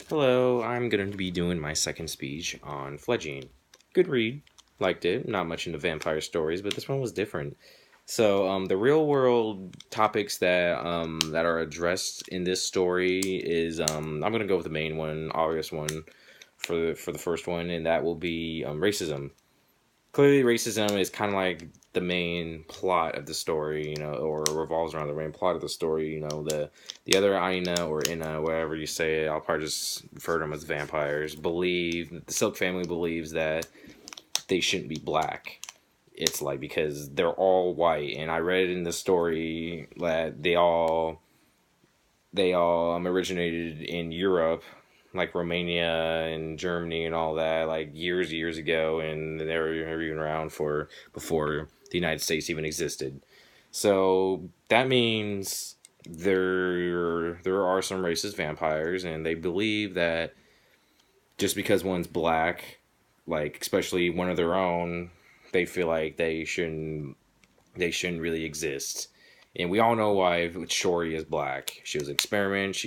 Hello, I'm going to be doing my second speech on Fledging. Good read, liked it. Not much into vampire stories, but this one was different. So, the real world topics that are addressed in this story is I'm going to go with the main one, obvious one, for the first one, and that will be racism. Clearly, racism is kind of like the main plot of the story, or revolves around the main plot of the story. The other Aina or Ina, whatever you say it, I'll probably just refer to them as vampires. The Silk family believes that they shouldn't be black. It's like because they're all white, and I read in the story that they all originated in Europe, like Romania and Germany and all that, like years ago, and they were even around for before the United States even existed. So that means there are some racist vampires, and they believe that just because one's black, like especially one of their own, they feel like they shouldn't really exist. And we all know why Shori is black. She was an experiment.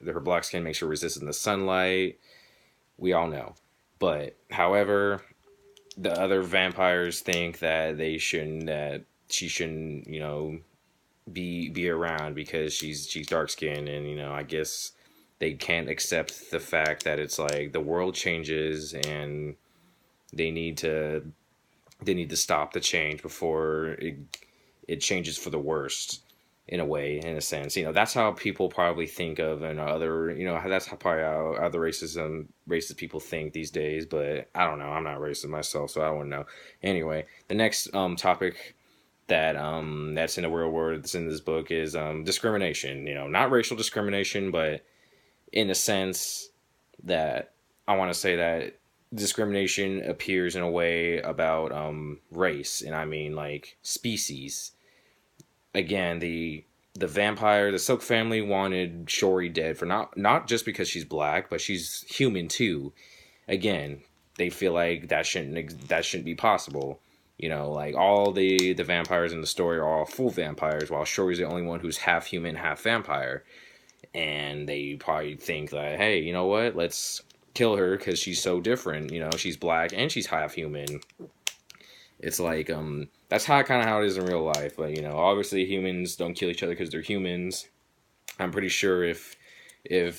Her black skin makes her resistant to sunlight. We all know. But however, the other vampires think that she shouldn't, be around because she's dark skinned, and I guess they can't accept the fact that it's like the world changes and they need to they need to stop the change before it changes for the worst, in a way, in a sense. That's how people probably think of, and other, that's how probably how other racist people think these days. But I don't know. I'm not racist myself, so I don't know. Anyway, the next topic that's in the real world that's in this book is discrimination. Not racial discrimination, but in a sense that I want to say that discrimination appears in a way about race, and I mean like species. Again, the Silk family wanted Shori dead for not just because she's black, but she's human too. Again, they feel like that shouldn't be possible. Like all the vampires in the story are all full vampires, while Shori's the only one who's half human, half vampire. And they probably think that, hey, you know what? Let's kill her because she's so different. She's black and she's half human. It's like that's how it is in real life. But obviously humans don't kill each other because they're humans. I'm pretty sure if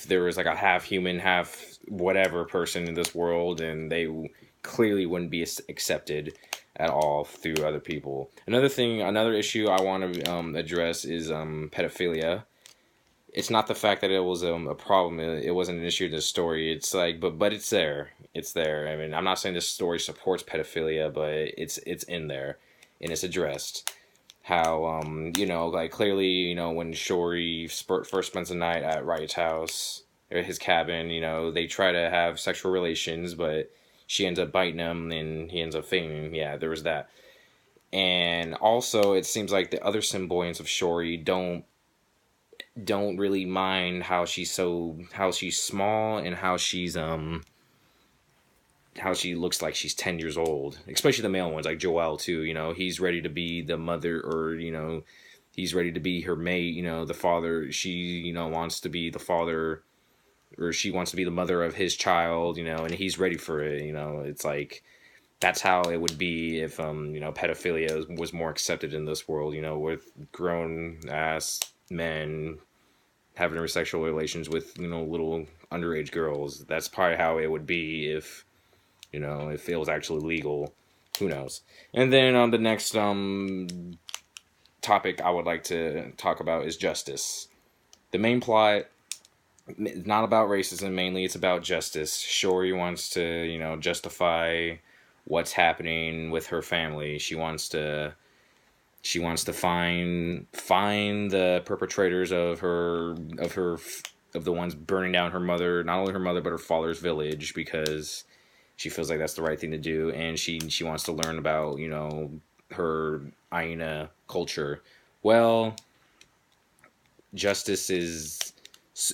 there was like a half human, half whatever person in this world, and they clearly wouldn't be accepted at all through other people. Another issue I want to address is pedophilia. It's not the fact that it was a problem. It wasn't an issue in the story. It's like, but it's there. It's there. I mean, I'm not saying this story supports pedophilia, but it's in there, and it's addressed. How like clearly, when Shori first spends the night at Riot's house or his cabin, they try to have sexual relations, but she ends up biting him, and he ends up fainting. Yeah, there was that. And also, it seems like the other symbiotes of Shori don't really mind how she's small, and how she looks like she's 10 years old, especially the male ones like Joel too. He's ready to be the mother, or he's ready to be her mate, the father. She wants to be the father, or she wants to be the mother of his child, and he's ready for it. It's like that's how it would be if pedophilia was more accepted in this world, with grown ass men having sexual relations with little underage girls. That's probably how it would be if it was actually legal. Who knows? And then on the next topic I would like to talk about is justice. The main plot is not about racism mainly, it's about justice. Shori wants to justify what's happening with her family. She wants to find the perpetrators of the ones burning down her mother, not only her mother but her father's village, because she feels like that's the right thing to do, and she wants to learn about her Aina culture. Well, justice is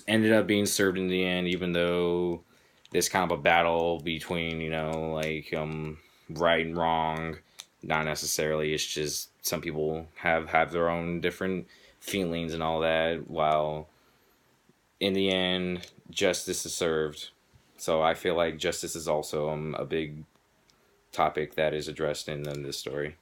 ended up being served in the end, even though there's kind of a battle between right and wrong. Not necessarily. It's just some people have their own different feelings and all that. While in the end, justice is served. So I feel like justice is also a big topic that is addressed in this story.